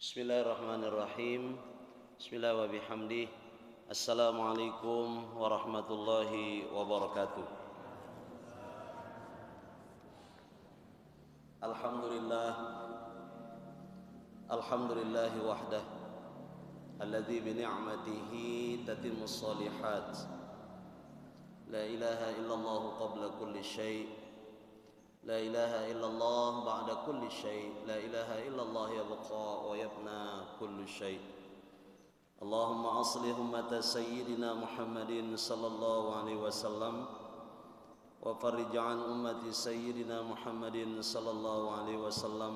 Bismillahirrahmanirrahim. Bismillah wa bihamdih. Assalamualaikum warahmatullahi wabarakatuh. Alhamdulillah. Alhamdulillahi wahdah. Alladzi bi ni'matihi tatimmus shalihat. La ilaha illallah qabla kulli syai'. لا إله إلا الله بعد كل شيء لا إله إلا الله يبقى ويبنى كل شيء اللهم أصلح أمة سيدنا محمد صلى الله عليه وسلم وفرج عن أمة سيدنا محمد صلى الله عليه وسلم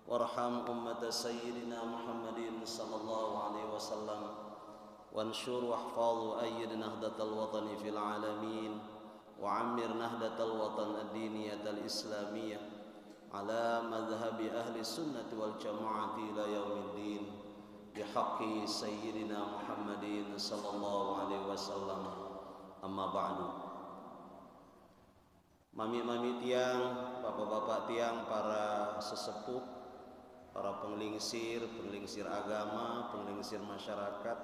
وارحم أمة سيدنا محمد صلى الله عليه وسلم وانشر واحفظ وأيد نهضة الوطن في العالمين وعمر نهضة الوطن الدينية الإسلامية على مذهب أهل السنة والجماعة إلى يوم الدين بحق سيدنا محمد صلى الله عليه وسلم أما بعد. Mami-mami tiang, bapak-bapak tiang, para sesepuh, para penglingsir agama, penglingsir masyarakat,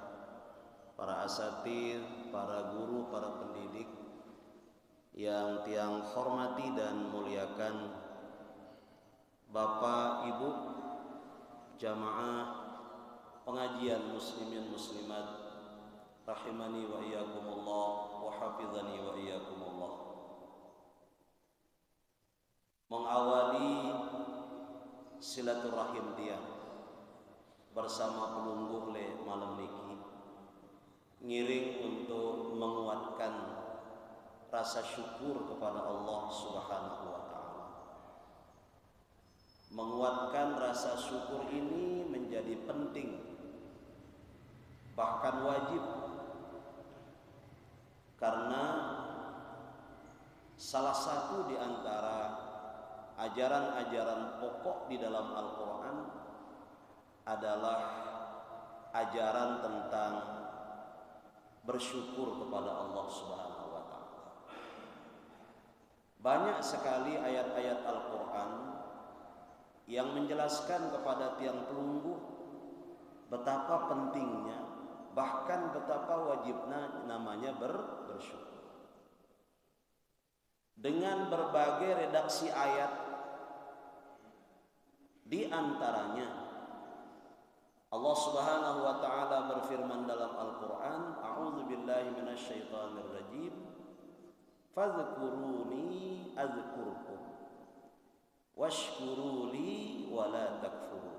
para asatidz, para guru, para pendidik yang tiang hormati dan muliakan, Bapak, Ibu, jamaah pengajian muslimin muslimat, rahimani wa iyyakumullah wa hafizani wa iyyakumullah. Mengawali silaturahim tiang bersama pelungguh le malam niki, ngiring untuk menguatkan rasa syukur kepada Allah Subhanahu wa ta'ala. Menguatkan rasa syukur ini menjadi penting, bahkan wajib, karena salah satu di antara ajaran-ajaran pokok di dalam Al-Quran adalah ajaran tentang bersyukur kepada Allah Subhanahu wa ta'ala. Banyak sekali ayat-ayat Al-Quran yang menjelaskan kepada tiang pelungguh betapa pentingnya, bahkan betapa wajibnya namanya bersyukur. Dengan berbagai redaksi ayat, di antaranya Allah Subhanahu wa ta'ala berfirman dalam Al-Quran, A'udzubillahi minasyaitonir rajim, fadhkuruni adzkurkum washkuruli wala takfurun.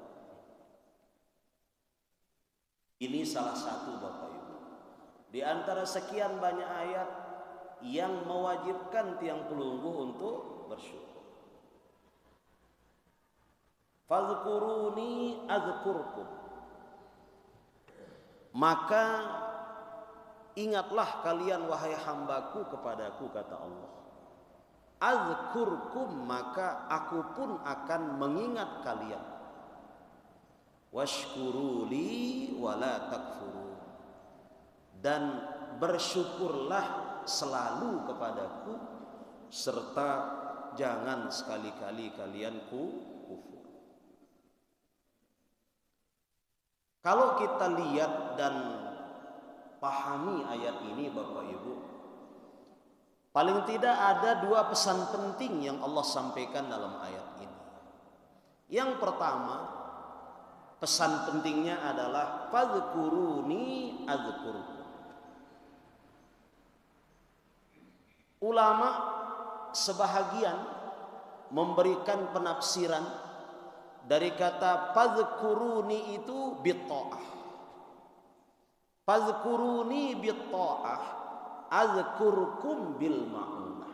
Ini salah satu, Bapak Ibu, di antara sekian banyak ayat yang mewajibkan tiang pelungguh untuk bersyukur. Fadhkuruni adzkurkum, maka ingatlah kalian wahai hambaku kepadaku, kata Allah. Azkurkum, maka aku pun akan mengingat kalian. Washkuruli wala takfurun, dan bersyukurlah selalu kepadaku, serta jangan sekali-kali kalian kufur. Kalau kita lihat dan pahami ayat ini, Bapak Ibu, paling tidak ada dua pesan penting yang Allah sampaikan dalam ayat ini. Yang pertama, pesan pentingnya adalah fadhkuruni adzkurkum. Ulama sebahagian memberikan penafsiran dari kata fadhkuruni itu bitta'ah. Fadhkuruni bitta'ah adzkurkum bil ma'unah.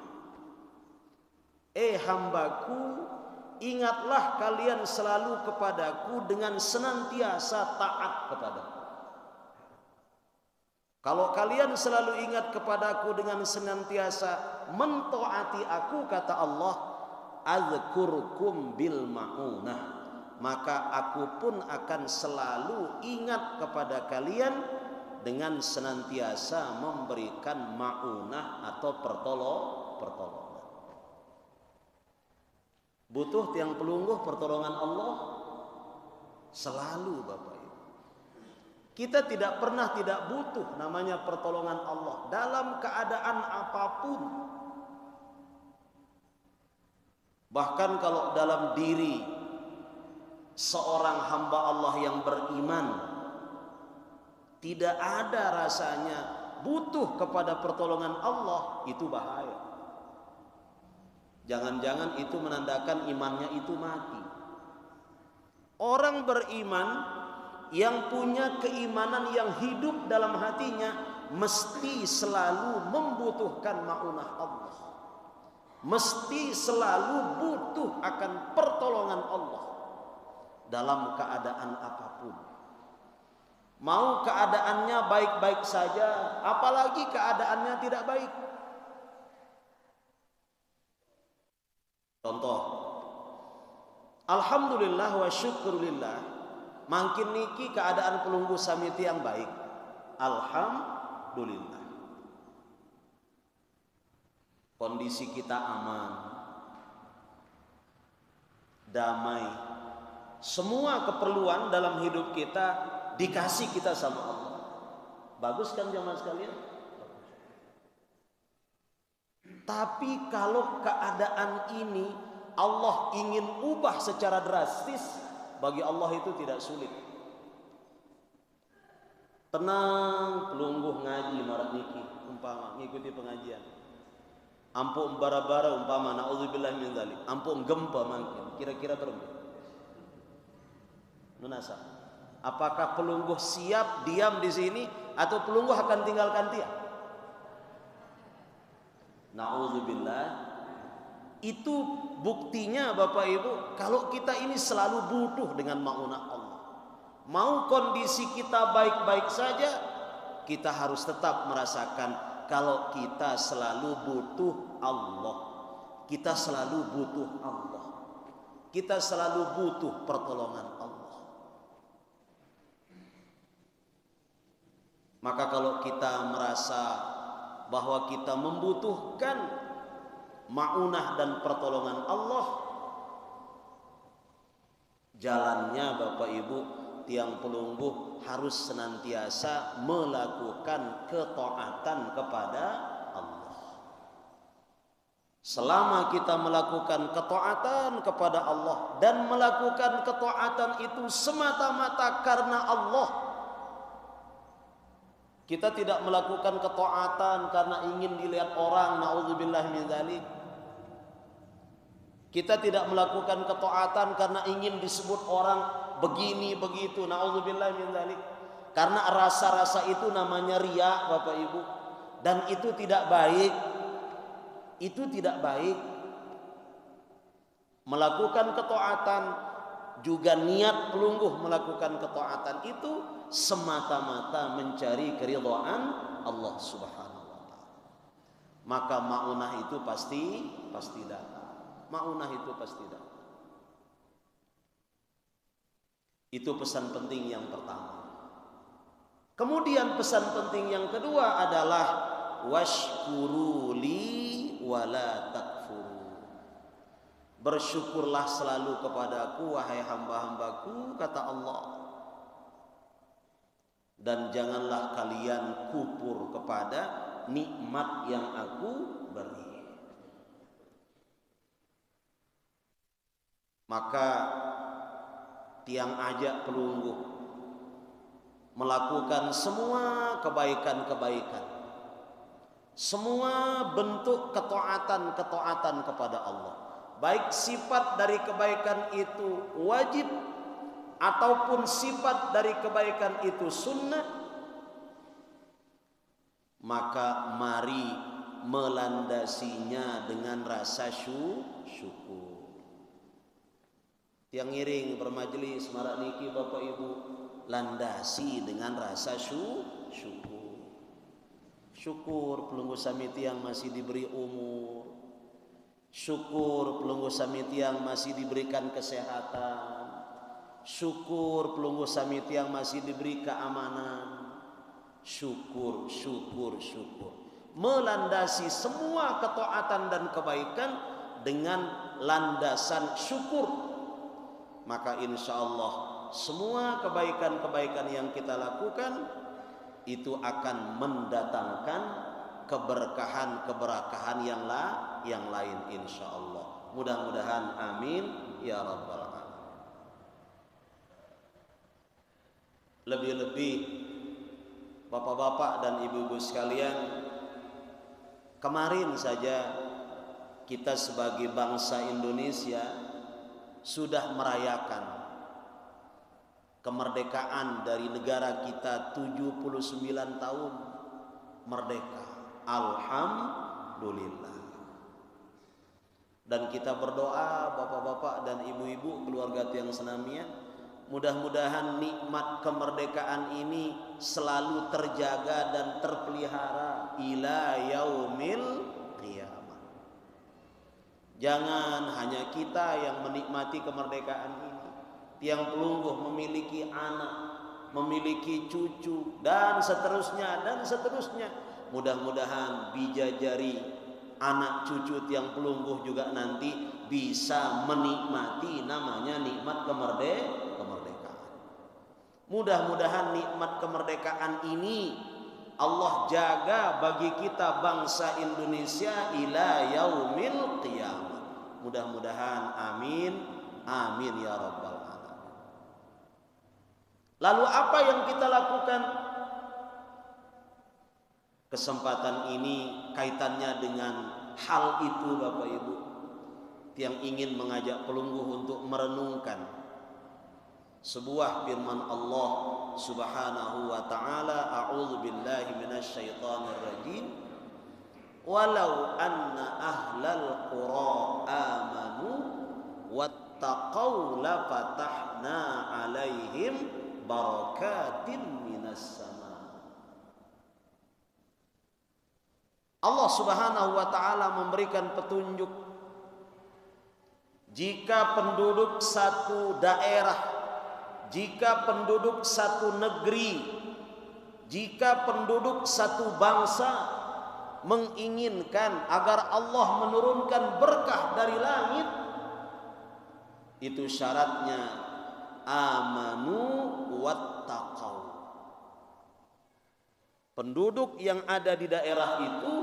Hambaku, ingatlah kalian selalu kepadaku dengan senantiasa taat kepadaku. Kalau kalian selalu ingat kepadaku dengan senantiasa mentaati aku, kata Allah, adzkurkum bil ma'unah, maka aku pun akan selalu ingat kepada kalian dengan senantiasa memberikan ma'unah atau pertolongan. Butuh tiang pelungguh pertolongan Allah? Selalu Bapak Ibu. Kita tidak pernah tidak butuh namanya pertolongan Allah dalam keadaan apapun. Bahkan kalau dalam diri seorang hamba Allah yang beriman tidak ada rasanya butuh kepada pertolongan Allah, itu bahaya. Jangan-jangan itu menandakan imannya itu mati. Orang beriman yang punya keimanan yang hidup dalam hatinya mesti selalu membutuhkan ma'unah Allah, mesti selalu butuh akan pertolongan Allah dalam keadaan apapun. Mau keadaannya baik-baik saja, apalagi keadaannya tidak baik. Contoh, alhamdulillah wa syukurillah, makin niki keadaan pelunggu samiti yang baik. Alhamdulillah. Kondisi kita aman, damai. Semua keperluan dalam hidup kita dikasih kita sama Allah. Bagus kan jamaah sekalian? Tapi kalau keadaan ini Allah ingin ubah secara drastis, bagi Allah itu tidak sulit. Tenang, pelungguh ngaji marak niki, umpama ngikuti pengajian. Ampun bara-bara umpama naudzubillah min dzalik. Ampun gempa mungkin. Kira-kira berapa? Nunasa. Apakah pelungguh siap diam di sini atau pelungguh akan tinggalkan dia? Naudzubillah. Itu buktinya Bapak Ibu, kalau kita ini selalu butuh dengan ma'unah Allah. Mau kondisi kita baik-baik saja, kita harus tetap merasakan kalau kita selalu butuh Allah. Kita selalu butuh Allah. Kita selalu butuh pertolongan Allah. Maka kalau kita merasa bahwa kita membutuhkan ma'unah dan pertolongan Allah, jalannya Bapak Ibu, tiang pelungguh harus senantiasa melakukan ketaatan kepada Allah. Selama kita melakukan ketaatan kepada Allah dan melakukan ketaatan itu semata-mata karena Allah, kita tidak melakukan ketaatan karena ingin dilihat orang, naudzubillah min dzalik. Kita tidak melakukan ketaatan karena ingin disebut orang begini begitu, naudzubillah min dzalik. Karena rasa-rasa itu namanya riya Bapak Ibu, dan itu tidak baik. Itu tidak baik. Melakukan ketaatan juga niat pelungguh melakukan ketaatan itu semata-mata mencari keridhaan Allah Subhanahu wa taala. Maka ma'unah itu pasti datang. Ma'unah itu pasti datang. Itu pesan penting yang pertama. Kemudian pesan penting yang kedua adalah washkuruli wala takfuru. Bersyukurlah selalu kepadaku wahai hamba-hambaku, kata Allah. Dan janganlah kalian kufur kepada nikmat yang aku beri. Maka tiang ajak pelungguh melakukan semua kebaikan-kebaikan, semua bentuk ketaatan kepada Allah, baik sifat dari kebaikan itu wajib ataupun sifat dari kebaikan itu sunnah. Maka mari melandasinya dengan rasa syukur. Yang ngiring bermajelis marak niki Bapak Ibu, landasi dengan rasa syukur. Syukur pelungguh samiti yang masih diberi umur. Syukur pelungguh samiti yang masih diberikan kesehatan. Syukur pelungguh samiti yang masih diberi keamanan. Syukur. Melandasi semua ketaatan dan kebaikan dengan landasan syukur. Maka insya Allah semua kebaikan-kebaikan yang kita lakukan itu akan mendatangkan keberkahan yang lain insya Allah. Mudah-mudahan amin ya rabbal alamin. Lebih-lebih bapak-bapak dan ibu-ibu sekalian, kemarin saja kita sebagai bangsa Indonesia sudah merayakan kemerdekaan dari negara kita 79 tahun merdeka. Alhamdulillah. Dan kita berdoa bapak-bapak dan ibu-ibu keluarga Tiang Senamia, mudah-mudahan nikmat kemerdekaan ini selalu terjaga dan terpelihara ila yaumil qiyamah. Jangan hanya kita yang menikmati kemerdekaan ini. Tiang Pelungguh memiliki anak, memiliki cucu, dan seterusnya dan seterusnya. Mudah-mudahan bidadari anak cucu Tiang Pelungguh juga nanti bisa menikmati namanya nikmat kemerdekaan. Mudah-mudahan nikmat kemerdekaan ini Allah jaga bagi kita bangsa Indonesia ila yaumil qiyamah. Mudah-mudahan amin amin ya rabbal alamin. Lalu apa yang kita lakukan? Kesempatan ini kaitannya dengan hal itu Bapak Ibu, yang ingin mengajak Pelungguh untuk merenungkan sebuah firman Allah Subhanahu wa taala, a'udzu billahi minasyaitonir rajim, walau anna ahlal qura amanu wattaqau la fatahna alaihim barakatin minas sama. Allah Subhanahu wa taala memberikan petunjuk, jika penduduk satu daerah, jika penduduk satu negeri, jika penduduk satu bangsa menginginkan agar Allah menurunkan berkah dari langit, itu syaratnya amanu wattaqau. Penduduk yang ada di daerah itu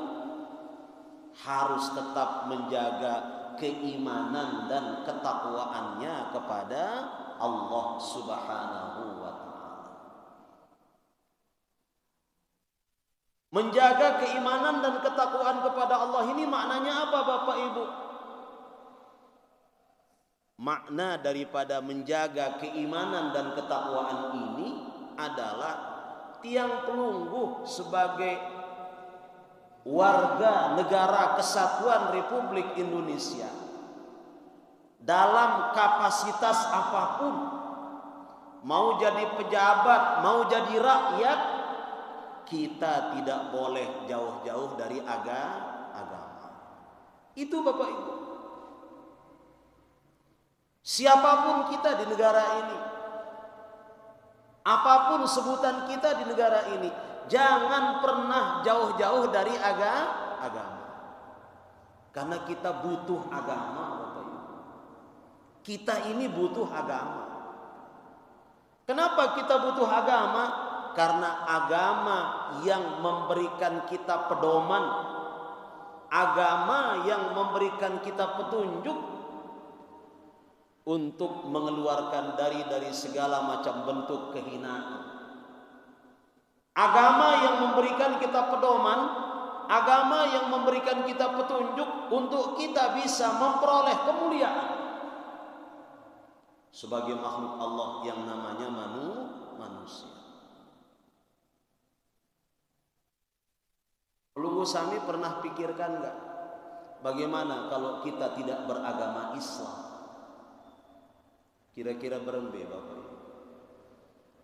harus tetap menjaga keimanan dan ketakwaannya kepada Allah Subhanahu wa taala. Menjaga keimanan dan ketakwaan kepada Allah ini maknanya apa Bapak Ibu? Makna daripada menjaga keimanan dan ketakwaan ini adalah Tiang Pelungguh sebagai warga negara kesatuan Republik Indonesia, dalam kapasitas apapun, mau jadi pejabat, mau jadi rakyat, kita tidak boleh jauh-jauh dari agama. Itu Bapak Ibu. Siapapun kita di negara ini, apapun sebutan kita di negara ini, jangan pernah jauh-jauh dari agama. Karena kita butuh agama, Bapak Ibu. Kita ini butuh agama. Kenapa kita butuh agama? Karena agama yang memberikan kita pedoman, agama yang memberikan kita petunjuk untuk mengeluarkan dari segala macam bentuk kehinaan. Agama yang memberikan kita pedoman, agama yang memberikan kita petunjuk untuk kita bisa memperoleh kemuliaan sebagai makhluk Allah yang namanya manusia. Pelungguh Sami pernah pikirkan enggak, bagaimana kalau kita tidak beragama Islam? Kira-kira berembe Bapak Ibu.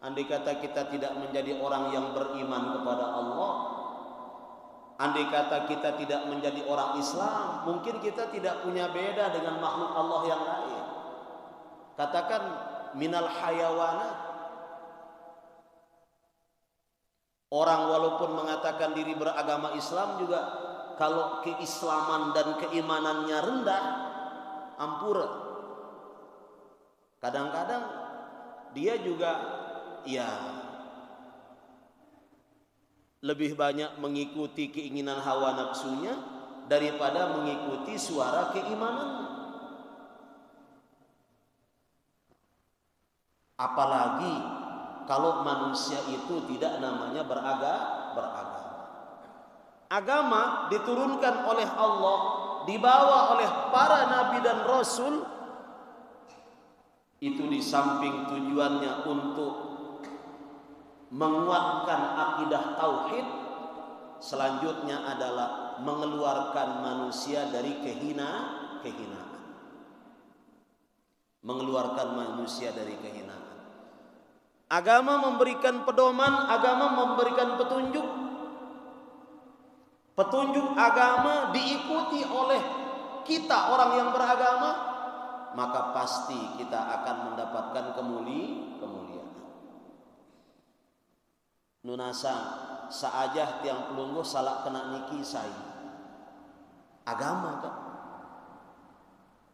Andai kata kita tidak menjadi orang yang beriman kepada Allah, andai kata kita tidak menjadi orang Islam, mungkin kita tidak punya beda dengan makhluk Allah yang lain. Katakan minal hayawanat. Orang walaupun mengatakan diri beragama Islam juga, kalau keislaman dan keimanannya rendah, ampura. Kadang-kadang dia juga ya lebih banyak mengikuti keinginan hawa nafsunya daripada mengikuti suara keimanannya. Apalagi kalau manusia itu tidak namanya beragama. Agama diturunkan oleh Allah, dibawa oleh para nabi dan rasul, itu di samping tujuannya untuk menguatkan akidah tauhid, selanjutnya adalah mengeluarkan manusia dari kehinaan. Mengeluarkan manusia dari kehinaan. Agama memberikan pedoman, agama memberikan petunjuk. Petunjuk agama diikuti oleh kita orang yang beragama, maka pasti kita akan mendapatkan kemuliaan. Nunasa saajah tiang pelungguh salak kena niki sai. Agama kan.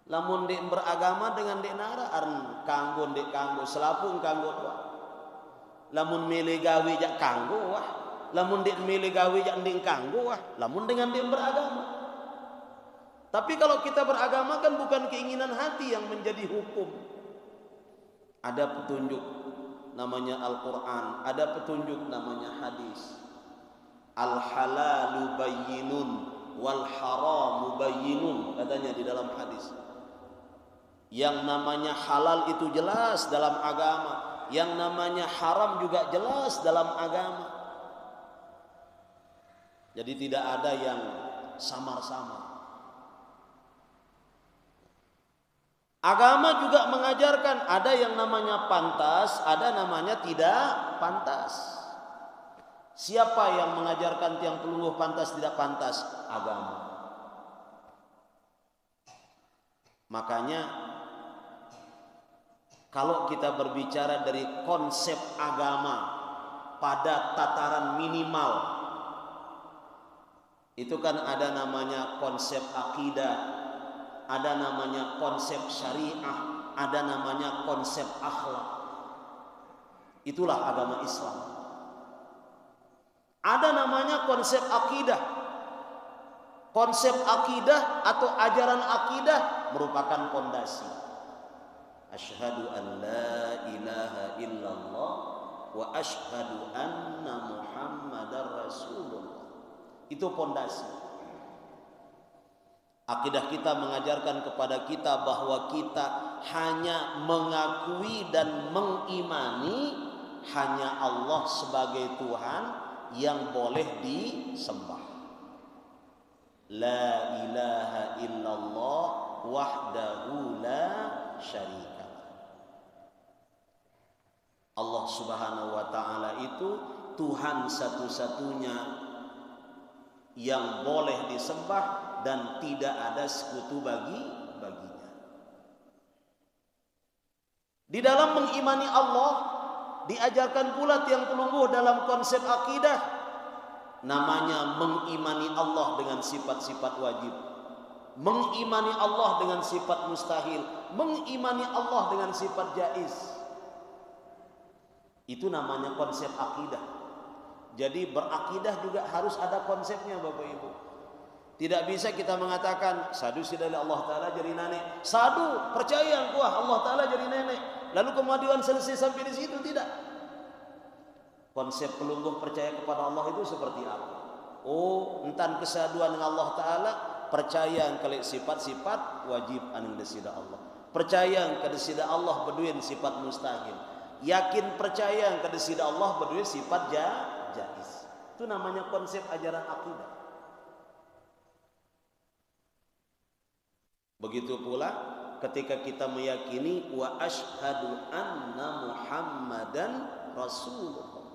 Lamun dek beragama dengan dek nara arn kanggo dek kanggo selapung kanggo wah. Lamun mele gawe jak kanggo wah. Lamun dek mele gawe jak ndek kanggo wah. Lamun dengan dek beragama. Tapi kalau kita beragama kan bukan keinginan hati yang menjadi hukum. Ada petunjuk namanya Al-Quran, ada petunjuk namanya hadis. Al-halalu bayyinun wal haramu bayyinun, katanya di dalam hadis. Yang namanya halal itu jelas dalam agama, yang namanya haram juga jelas dalam agama. Jadi tidak ada yang samar-samar. Agama juga mengajarkan ada yang namanya pantas, ada namanya tidak pantas. Siapa yang mengajarkan tiang pelungguh pantas tidak pantas? Agama. Makanya kalau kita berbicara dari konsep agama pada tataran minimal, itu kan ada namanya konsep akidah, ada namanya konsep syariah, ada namanya konsep akhlak. Itulah agama Islam. Ada namanya konsep akidah. Konsep akidah atau ajaran akidah merupakan pondasi. Asyhadu an la ilaha illallah wa asyhadu anna Muhammadar Rasulullah. Itu pondasi. Akidah kita mengajarkan kepada kita bahwa kita hanya mengakui dan mengimani hanya Allah sebagai Tuhan yang boleh disembah. La ilaha illallah wahdahu la syarika. Allah Subhanahu wa taala itu Tuhan satu-satunya yang boleh disembah dan tidak ada sekutu baginya. Di dalam mengimani Allah diajarkan pula tiang pelungguh dalam konsep akidah, namanya mengimani Allah dengan sifat-sifat wajib, mengimani Allah dengan sifat mustahil, mengimani Allah dengan sifat jaiz. Itu namanya konsep akidah. Jadi berakidah juga harus ada konsepnya, Bapak Ibu. Tidak bisa kita mengatakan sadu sidali Allah Ta'ala jadi nenek, sadu percaya engkau Allah Ta'ala jadi nenek, lalu kemudian selesai sampai di situ. Tidak. Konsep pelungguh percaya kepada Allah itu seperti apa? Oh, entan kesaduan dengan Allah Ta'ala, percaya ke sifat-sifat wajib anu desida Allah, percaya ke desida Allah berduin sifat mustahil, yakin percaya ke desida Allah berduin sifat jaiz. Itu namanya konsep ajaran akidah. Begitu pula ketika kita meyakini wa asyhadu anna Muhammadan Rasulullah.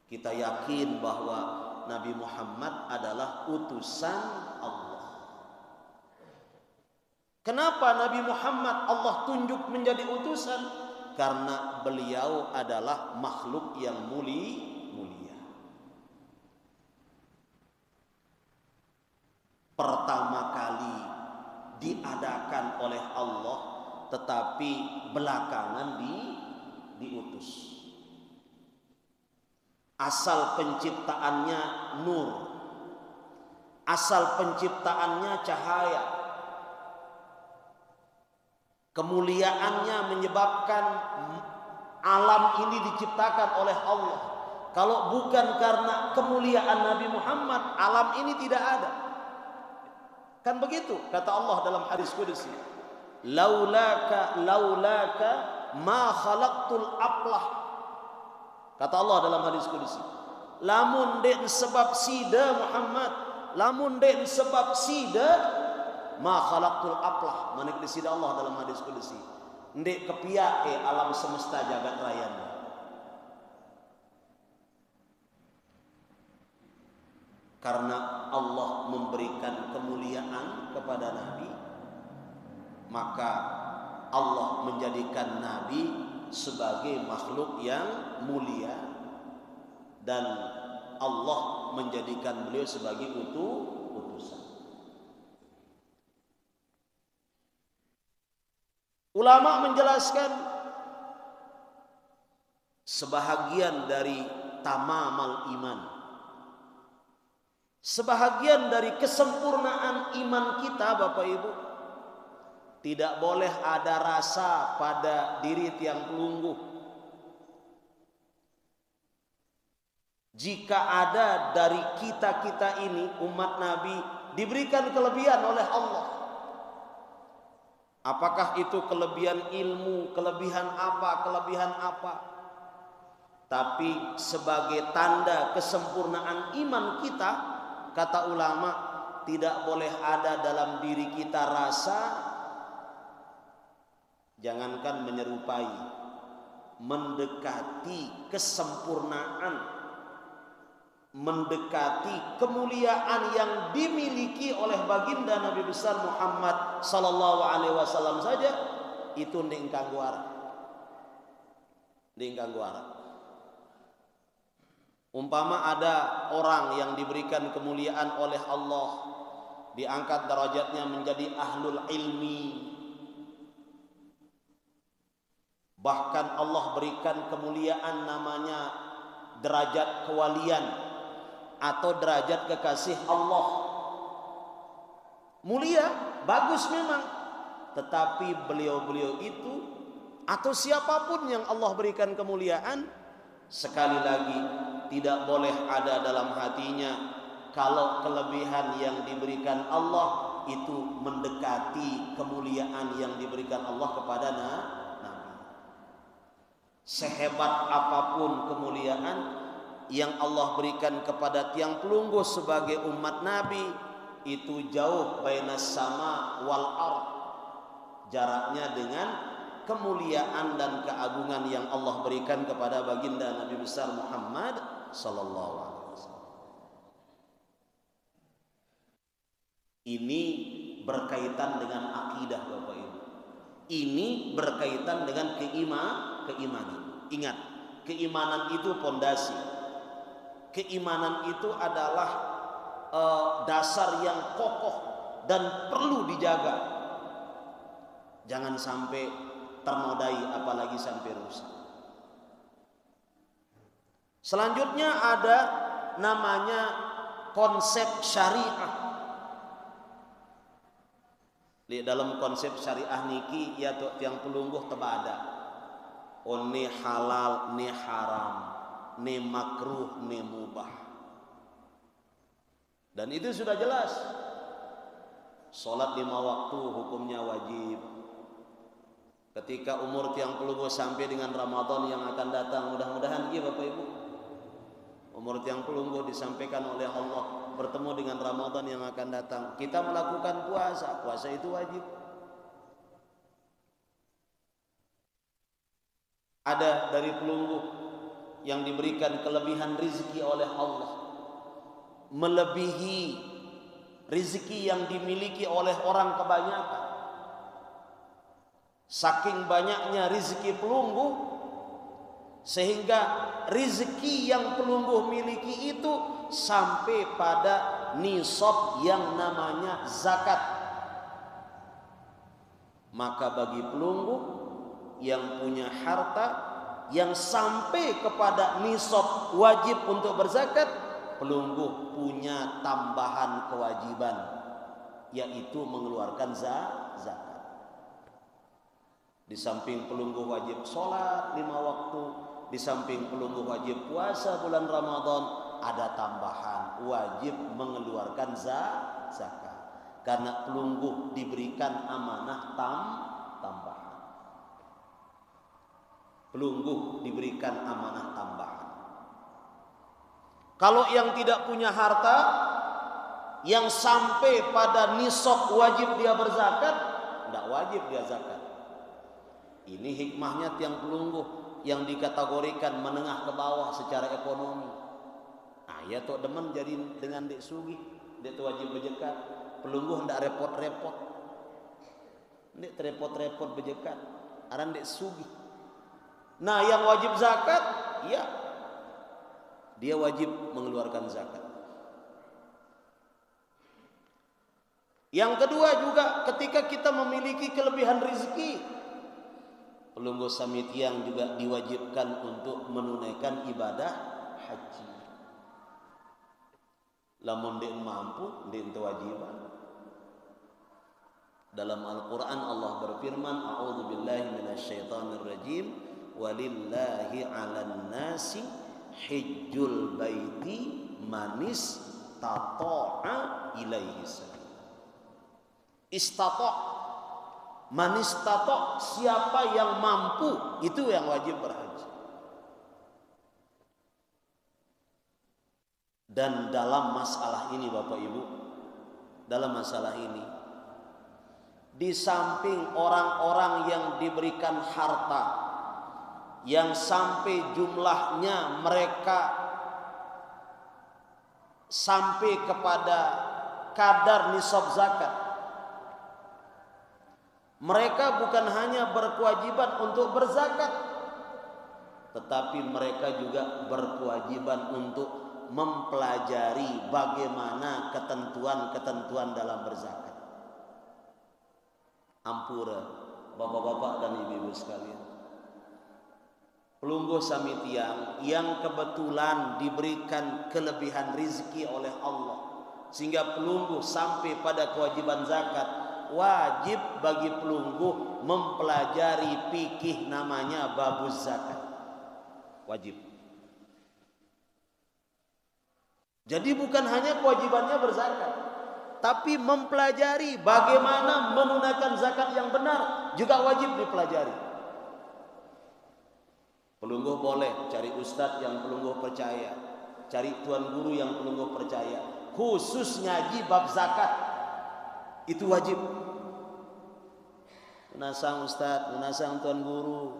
Kita yakin bahwa Nabi Muhammad adalah utusan Allah. Kenapa Nabi Muhammad Allah tunjuk menjadi utusan? Karena beliau adalah makhluk yang mulia. Pertama kali diadakan oleh Allah tetapi belakangan diutus. Asal penciptaannya nur, asal penciptaannya cahaya, kemuliaannya menyebabkan alam ini diciptakan oleh Allah. Kalau bukan karena kemuliaan Nabi Muhammad, alam ini tidak ada. Kan begitu kata Allah dalam hadis qudsi, laulaka ma khalaqtul aflah. Kata Allah dalam hadis qudsi, lamun den sebab sida Muhammad, lamun den sebab sida ma khalaqtul aflah. Manik di sida Allah dalam hadis qudsi, ndek kepiake alam semesta jagat raya. Karena Allah memberikan kemuliaan kepada Nabi, maka Allah menjadikan Nabi sebagai makhluk yang mulia, dan Allah menjadikan beliau sebagai utusan. Ulama menjelaskan sebahagian dari tamamal iman, sebahagian dari kesempurnaan iman kita, Bapak Ibu, tidak boleh ada rasa pada diri tiang pelungguh. Jika ada dari kita ini umat Nabi diberikan kelebihan oleh Allah, apakah itu kelebihan ilmu, kelebihan apa, tapi sebagai tanda kesempurnaan iman kita, kata ulama, tidak boleh ada dalam diri kita rasa, jangankan menyerupai, mendekati kesempurnaan, mendekati kemuliaan yang dimiliki oleh baginda Nabi besar Muhammad sallallahu alaihi wasallam saja, itu ndengkang guara. Umpama ada orang yang diberikan kemuliaan oleh Allah, diangkat derajatnya menjadi ahlul ilmi, bahkan Allah berikan kemuliaan namanya derajat kewalian atau derajat kekasih Allah. Mulia, bagus memang, tetapi beliau-beliau itu atau siapapun yang Allah berikan kemuliaan, sekali lagi tidak boleh ada dalam hatinya kalau kelebihan yang diberikan Allah itu mendekati kemuliaan yang diberikan Allah kepada Nabi. Sehebat apapun kemuliaan yang Allah berikan kepada tiang pelungguh sebagai umat Nabi, itu jauh bainas sama wal ard, jaraknya dengan kemuliaan dan keagungan yang Allah berikan kepada baginda Nabi besar Muhammad sallallahu alaihi wasallam. Ini berkaitan dengan akidah, Bapak Ibu. Ini berkaitan dengan keimanan. Ingat, keimanan itu pondasi. Keimanan itu adalah dasar yang kokoh dan perlu dijaga. Jangan sampai ternodai, apalagi sampai rusak. Selanjutnya ada namanya konsep syariah. Di dalam konsep syariah niki ya tiang pelungguh tebada. Ni halal, ni haram, ni makruh, ni mubah. Dan itu sudah jelas. Salat 5 waktu hukumnya wajib. Ketika umur tiang pelungguh sampai dengan Ramadan yang akan datang, mudah-mudahan ya Bapak Ibu, umur tiang pelungguh disampaikan oleh Allah bertemu dengan Ramadan yang akan datang, kita melakukan puasa. Puasa itu wajib. Ada dari pelungguh yang diberikan kelebihan rizki oleh Allah, melebihi rizki yang dimiliki oleh orang kebanyakan. Saking banyaknya rizki pelungguh, sehingga rizki yang pelungguh miliki itu sampai pada nisab yang namanya zakat. Maka bagi pelunggu yang punya harta yang sampai kepada nisab wajib untuk berzakat, pelunggu punya tambahan kewajiban, yaitu mengeluarkan zakat. Di samping pelunggu wajib sholat 5 waktu, di samping pelunggu wajib puasa bulan Ramadan, ada tambahan wajib mengeluarkan zakat. Karena pelunggu diberikan amanah tambahan. Pelunggu diberikan amanah tambahan. Kalau yang tidak punya harta, yang sampai pada nisab wajib dia berzakat, tidak wajib dia zakat. Ini hikmahnya tiang pelunggu yang dikategorikan menengah ke bawah secara ekonomi. Nah, ya tok demen jadi dengan dek sugih, dek tu wajib berzakat. Pelunggu hendak repot-repot, dek repot-repot berzakat, aran dek sugih. Nah, yang wajib zakat, ya dia wajib mengeluarkan zakat. Yang kedua juga ketika kita memiliki kelebihan rezeki, pelunggu sami tiang juga diwajibkan untuk menunaikan ibadah haji. Lamun dia mampu, dia kewajiban. Dalam Al-Quran Allah berfirman, A'udzubillahi minasyaitonirrajim, walillahi 'alan nasi hijjul baiti manis tata'a ilaihi sabila. Istata' manis tata', siapa yang mampu itu yang wajib berhaji. Dan dalam masalah ini Bapak Ibu, dalam masalah ini, di samping orang-orang yang diberikan harta yang sampai jumlahnya mereka sampai kepada kadar nisab zakat, mereka bukan hanya berkewajiban untuk berzakat, tetapi mereka juga berkewajiban untuk mempelajari bagaimana ketentuan-ketentuan dalam berzakat. Ampura bapak-bapak dan ibu-ibu sekalian, pelunggu sami tiang yang kebetulan diberikan kelebihan rezeki oleh Allah sehingga pelunggu sampai pada kewajiban zakat, wajib bagi pelunggu mempelajari fikih namanya babuz zakat. Wajib. Jadi bukan hanya kewajibannya berzakat, tapi mempelajari bagaimana menunaikan zakat yang benar juga wajib dipelajari. Pelunggu boleh cari ustadz yang pelunggu percaya, cari tuan guru yang pelunggu percaya, khusus ngaji bab zakat, itu wajib. Menasang ustadz, menasang tuan guru.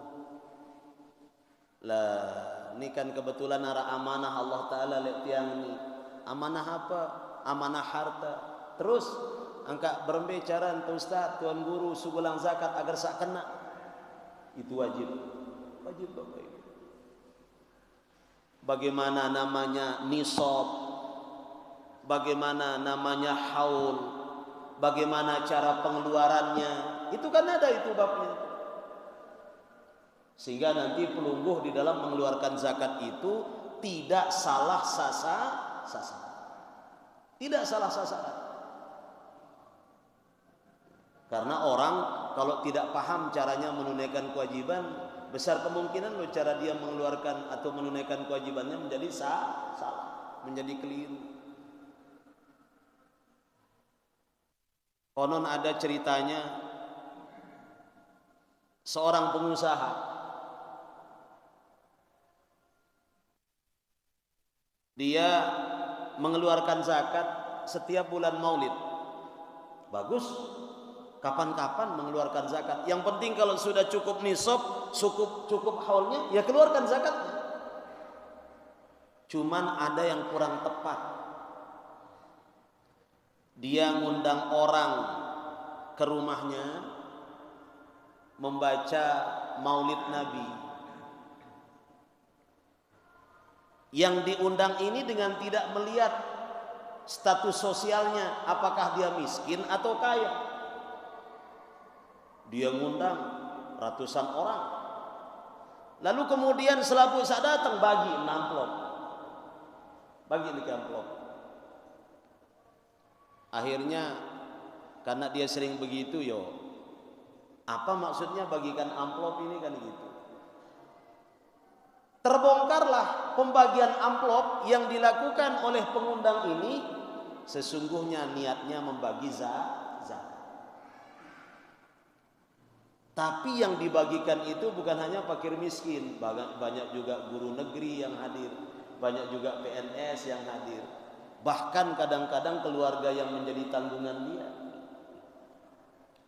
Lah, ini kan kebetulan arah amanah Allah Ta'ala lek tiang ini. Amanah apa? Amanah harta. Terus angka berbicara ente ustaz, tuan guru sugulang zakat agar sak kena. Itu wajib. Wajib Bapak Ibu. Bagaimana namanya nisab? Bagaimana namanya haul? Bagaimana cara pengeluarannya? Itu kan ada itu babnya. Sehingga nanti pelungguh di dalam mengeluarkan zakat itu tidak salah sasaran. Tidak salah sasaran. Karena orang kalau tidak paham caranya menunaikan kewajiban, besar kemungkinan loh cara dia mengeluarkan atau menunaikan kewajibannya menjadi salah, menjadi keliru. Konon ada ceritanya seorang pengusaha, dia mengeluarkan zakat setiap bulan Maulid. Bagus, kapan-kapan mengeluarkan zakat. Yang penting kalau sudah cukup nisab, cukup haulnya, ya keluarkan zakatnya. Cuman ada yang kurang tepat. Dia ngundang orang ke rumahnya membaca Maulid Nabi. Yang diundang ini dengan tidak melihat status sosialnya, apakah dia miskin atau kaya. Dia ngundang ratusan orang. Lalu kemudian setelah puasa datang bagi 6 amplop. Bagi 3 amplop. Akhirnya karena dia sering begitu, apa maksudnya bagikan amplop ini kan gitu. Terbongkarlah pembagian amplop yang dilakukan oleh pengundang ini, sesungguhnya niatnya membagi zakat. Tapi yang dibagikan itu bukan hanya fakir miskin, banyak juga guru negeri yang hadir, banyak juga PNS yang hadir, bahkan kadang-kadang keluarga yang menjadi tanggungan dia.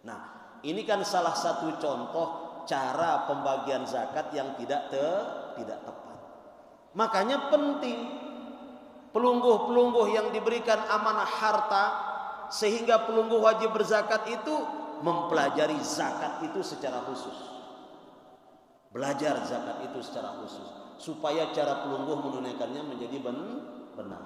Nah, ini kan salah satu contoh cara pembagian zakat yang tidak tepat. Makanya penting pelungguh-pelungguh yang diberikan amanah harta sehingga pelungguh wajib berzakat itu mempelajari zakat itu secara khusus. Belajar zakat itu secara khusus supaya cara pelungguh menunaikannya menjadi benar.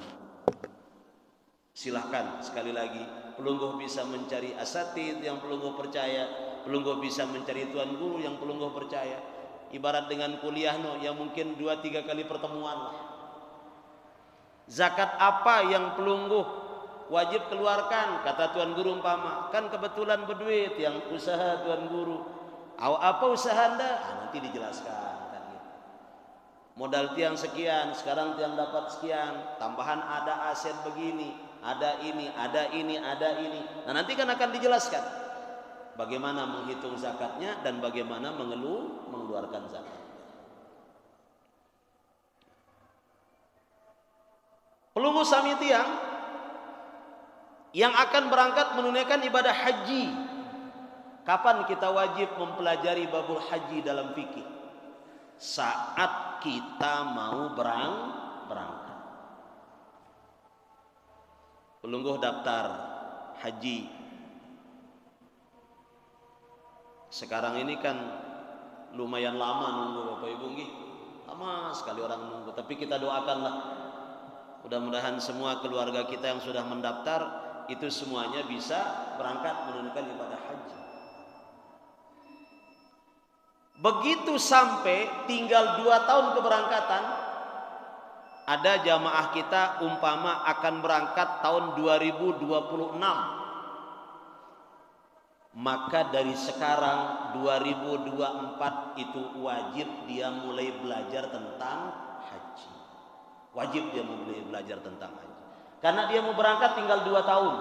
Silahkan sekali lagi, pelungguh bisa mencari asatid yang pelungguh percaya, pelungguh bisa mencari tuan guru yang pelungguh percaya. Ibarat dengan kuliah yang mungkin 2-3 kali pertemuan lah. Zakat apa yang pelungguh wajib keluarkan, kata tuan guru umpama, kan kebetulan berduit yang usaha tuan guru. Apa usaha Anda? Nanti dijelaskan kan gitu. Modal tiang sekian, sekarang tiang dapat sekian, tambahan ada aset begini, ada ini, ada ini, ada ini. Nah, nanti kan akan dijelaskan bagaimana menghitung zakatnya dan bagaimana mengeluarkan zakat. Pelungguh sami tiang yang akan berangkat menunaikan ibadah haji. Kapan kita wajib mempelajari babul haji dalam fikih? Saat kita mau berangkat. Pelungguh daftar haji. Sekarang ini kan lumayan lama nunggu Bapak Ibu nggih. Lama sekali orang nunggu, tapi kita doakanlah mudah-mudahan semua keluarga kita yang sudah mendaftar itu semuanya bisa berangkat menunaikan ibadah haji. Begitu sampai tinggal 2 tahun keberangkatan, ada jamaah kita umpama akan berangkat tahun 2026. Maka dari sekarang 2024 itu wajib dia mulai belajar tentang haji. Wajib dia mulai belajar tentang haji. Karena dia mau berangkat tinggal 2 tahun.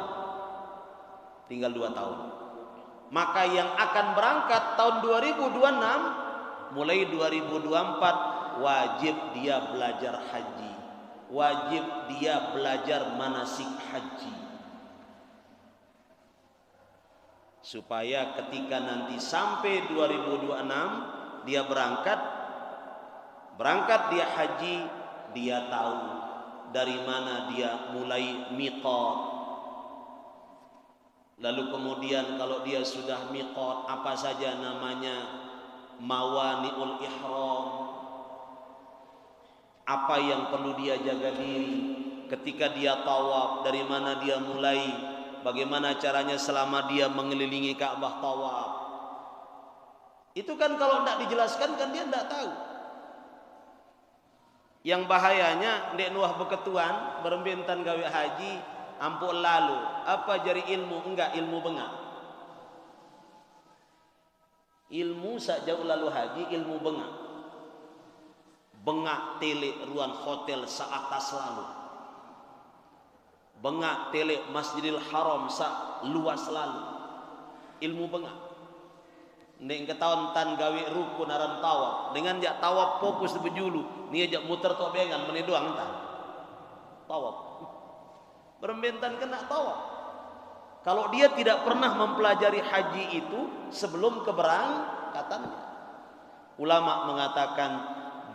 Tinggal 2 tahun. Maka yang akan berangkat tahun 2026 mulai 2024 wajib dia belajar haji. Wajib dia belajar manasik haji. Supaya ketika nanti sampai 2026 dia berangkat dia haji, dia tahu dari mana dia mulai miqat. Lalu kemudian kalau dia sudah miqat, apa saja namanya mawani'ul ihram, apa yang perlu dia jaga diri ketika dia tawaf, dari mana dia mulai, bagaimana caranya selama dia mengelilingi Ka'bah tawaf. Itu kan kalau tidak dijelaskan kan dia tidak tahu. Yang bahayanya ndek nuah beketuan berembentan gawe haji ampun lalu apa jari ilmu, enggak ilmu bengak. Ilmu sak jauh lalu haji ilmu bengak. Bengak tele ruang hotel seatas lalu. Bengak tele Masjidil Haram sak luas lalu. Ilmu bengak. Nek ketahuan tan gawe rukun aran tawaf dengan jak tawaf fokus bejulu ni jak muter tok bengan meni doang tan tawaf berembentan kena tawaf. Kalau dia tidak pernah mempelajari haji itu sebelum keberangkatannya, ulama mengatakan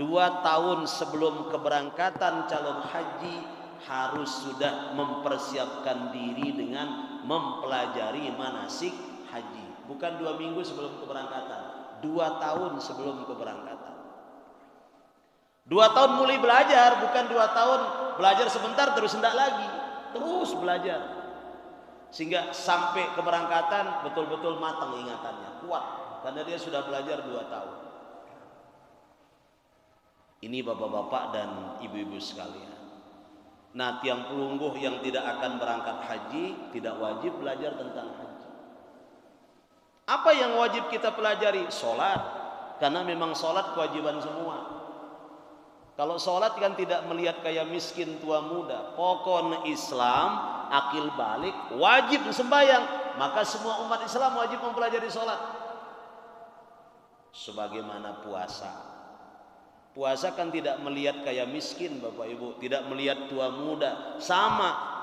2 tahun sebelum keberangkatan calon haji harus sudah mempersiapkan diri dengan mempelajari manasik haji. Bukan 2 minggu sebelum keberangkatan, 2 tahun sebelum keberangkatan. 2 tahun mulai belajar, bukan 2 tahun belajar sebentar terus hendak lagi, terus belajar. Sehingga sampai keberangkatan betul-betul matang ingatannya, kuat, karena dia sudah belajar 2 tahun. Ini bapak-bapak dan ibu-ibu sekalian. Nah, tiang pelungguh yang tidak akan berangkat haji tidak wajib belajar tentang haji. Apa yang wajib kita pelajari? Sholat, karena memang sholat kewajiban semua. Kalau sholat kan tidak melihat kaya miskin tua muda. Pokoknya Islam, akil balik, wajib sembahyang. Maka semua umat Islam wajib mempelajari sholat. Sebagaimana puasa. Puasa kan tidak melihat kaya miskin Bapak Ibu, tidak melihat tua muda. Sama.